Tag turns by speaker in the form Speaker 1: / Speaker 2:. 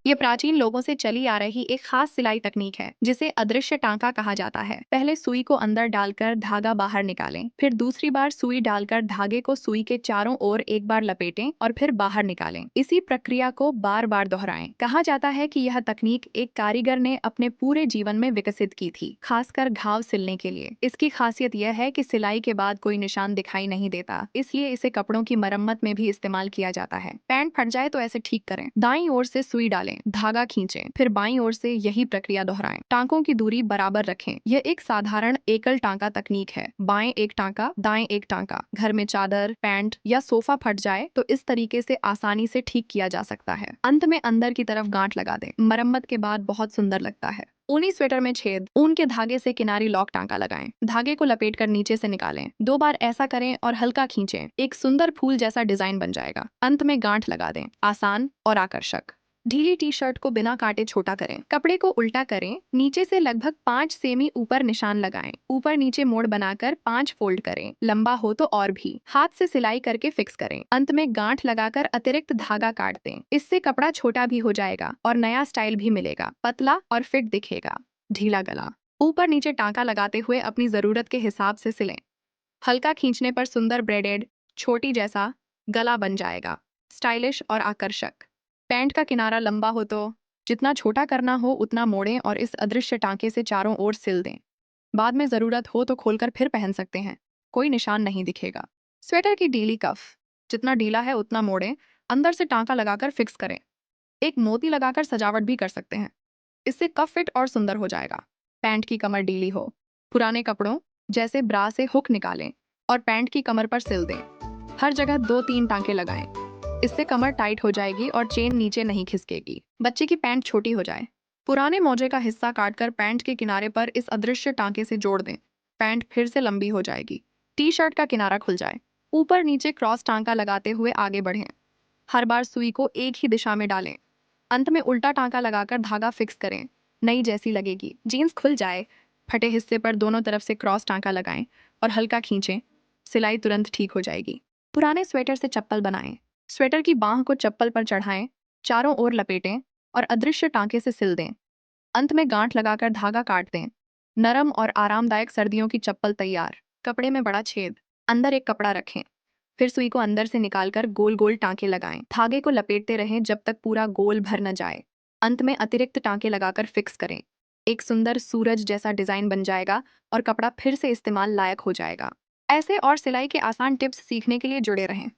Speaker 1: ये प्राचीन लोगों से चली आ रही एक खास सिलाई तकनीक है जिसे अदृश्य टांका कहा जाता है। पहले सुई को अंदर डालकर धागा बाहर निकालें, फिर दूसरी बार सुई डालकर धागे को सुई के चारों ओर एक बार लपेटें और फिर बाहर निकालें। इसी प्रक्रिया को बार बार दोहराएं। कहा जाता है कि यह तकनीक एक कारीगर ने अपने पूरे जीवन में विकसित की थी, खासकर घाव सिलने के लिए। इसकी खासियत यह है कि सिलाई के बाद कोई निशान दिखाई नहीं देता, इसलिए इसे कपड़ों की मरम्मत में भी इस्तेमाल किया जाता है। पैंट फट जाए तो ऐसे ठीक करें। दाईं ओर से सुई डालें, धागा खींचें, फिर बाईं ओर से यही प्रक्रिया दोहराएं। टांकों की दूरी बराबर रखें। यह एक साधारण एकल टांका तकनीक है। बाएं एक टांका, दाएं एक टांका। घर में चादर, पैंट या सोफा फट जाए तो इस तरीके से आसानी से ठीक किया जा सकता है। अंत में अंदर की तरफ गांठ लगा दें। मरम्मत के बाद बहुत सुंदर लगता है। ऊनी स्वेटर में छेद। ऊन के धागे से किनारी लॉक टांका लगाएं। धागे को लपेटकर नीचे से निकालें। 2 बार ऐसा करें और हल्का खींचें। एक सुंदर फूल जैसा डिजाइन बन जाएगा। अंत में गांठ लगा दें। आसान और आकर्षक। ढीली टी शर्ट को बिना काटे छोटा करें। कपड़े को उल्टा करें, नीचे से लगभग 5 सेमी ऊपर निशान लगाएं। ऊपर नीचे मोड़ बनाकर 5 फोल्ड करें। लंबा हो तो और भी। हाथ से सिलाई करके फिक्स करें। अंत में गांठ लगाकर अतिरिक्त धागा काट दें। इससे कपड़ा छोटा भी हो जाएगा और नया स्टाइल भी मिलेगा। पतला और फिट दिखेगा। ढीला गला। ऊपर नीचे टांका लगाते हुए अपनी जरूरत के हिसाब से सिलें। हल्का खींचने पर सुंदर ब्रेडेड छोटी जैसा गला बन जाएगा। स्टाइलिश और आकर्षक। पैंट का किनारा लंबा हो तो जितना छोटा करना हो उतना मोड़ें और इस अदृश्य टांके से चारों ओर सिल दें। बाद में जरूरत हो तो खोलकर फिर पहन सकते हैं। कोई निशान नहीं दिखेगा। स्वेटर की ढीली कफ। जितना ढीला है उतना मोड़ें। अंदर से टांका लगाकर फिक्स करें। एक मोती लगाकर सजावट भी कर सकते हैं। इससे कफ फिट और सुंदर हो जाएगा। पैंट की कमर ढीली हो। पुराने कपड़ों जैसे ब्रा से हुक निकालें और पैंट की कमर पर सिल दें। हर जगह 2-3 टांके लगाएं। इससे कमर टाइट हो जाएगी और चेन नीचे नहीं खिसकेगी। बच्चे की पैंट छोटी हो जाए, पुराने मोजे का हिस्सा काटकर पैंट के किनारे पर इस अदृश्य टांके से जोड़ दें। पैंट फिर से लंबी हो जाएगी। टी शर्ट का किनारा खुल जाए, ऊपर नीचे क्रॉस टांका लगाते हुए आगे बढ़ें। हर बार सुई को एक ही दिशा में डालें। अंत में उल्टा टांका लगाकर धागा फिक्स करें। नई जैसी लगेगी। जीन्स खुल जाए, फटे हिस्से पर दोनों तरफ से क्रॉस टांका लगाएं और हल्का खींचें। सिलाई तुरंत ठीक हो जाएगी। पुराने स्वेटर से चप्पल बनाएं। स्वेटर की बांह को चप्पल पर चढ़ाएं, चारों ओर लपेटें और अदृश्य टांके से सिल दें। अंत में गांठ लगाकर धागा काट दें। नरम और आरामदायक सर्दियों की चप्पल तैयार। कपड़े में बड़ा छेद, अंदर एक कपड़ा रखें, फिर सुई को अंदर से निकालकर गोल गोल टांके लगाएं। धागे को लपेटते रहें जब तक पूरा गोल भर न जाए। अंत में अतिरिक्त टांके लगाकर फिक्स करें। एक सुंदर सूरज जैसा डिजाइन बन जाएगा और कपड़ा फिर से इस्तेमाल लायक हो जाएगा। ऐसे और सिलाई के आसान टिप्स सीखने के लिए जुड़े रहें।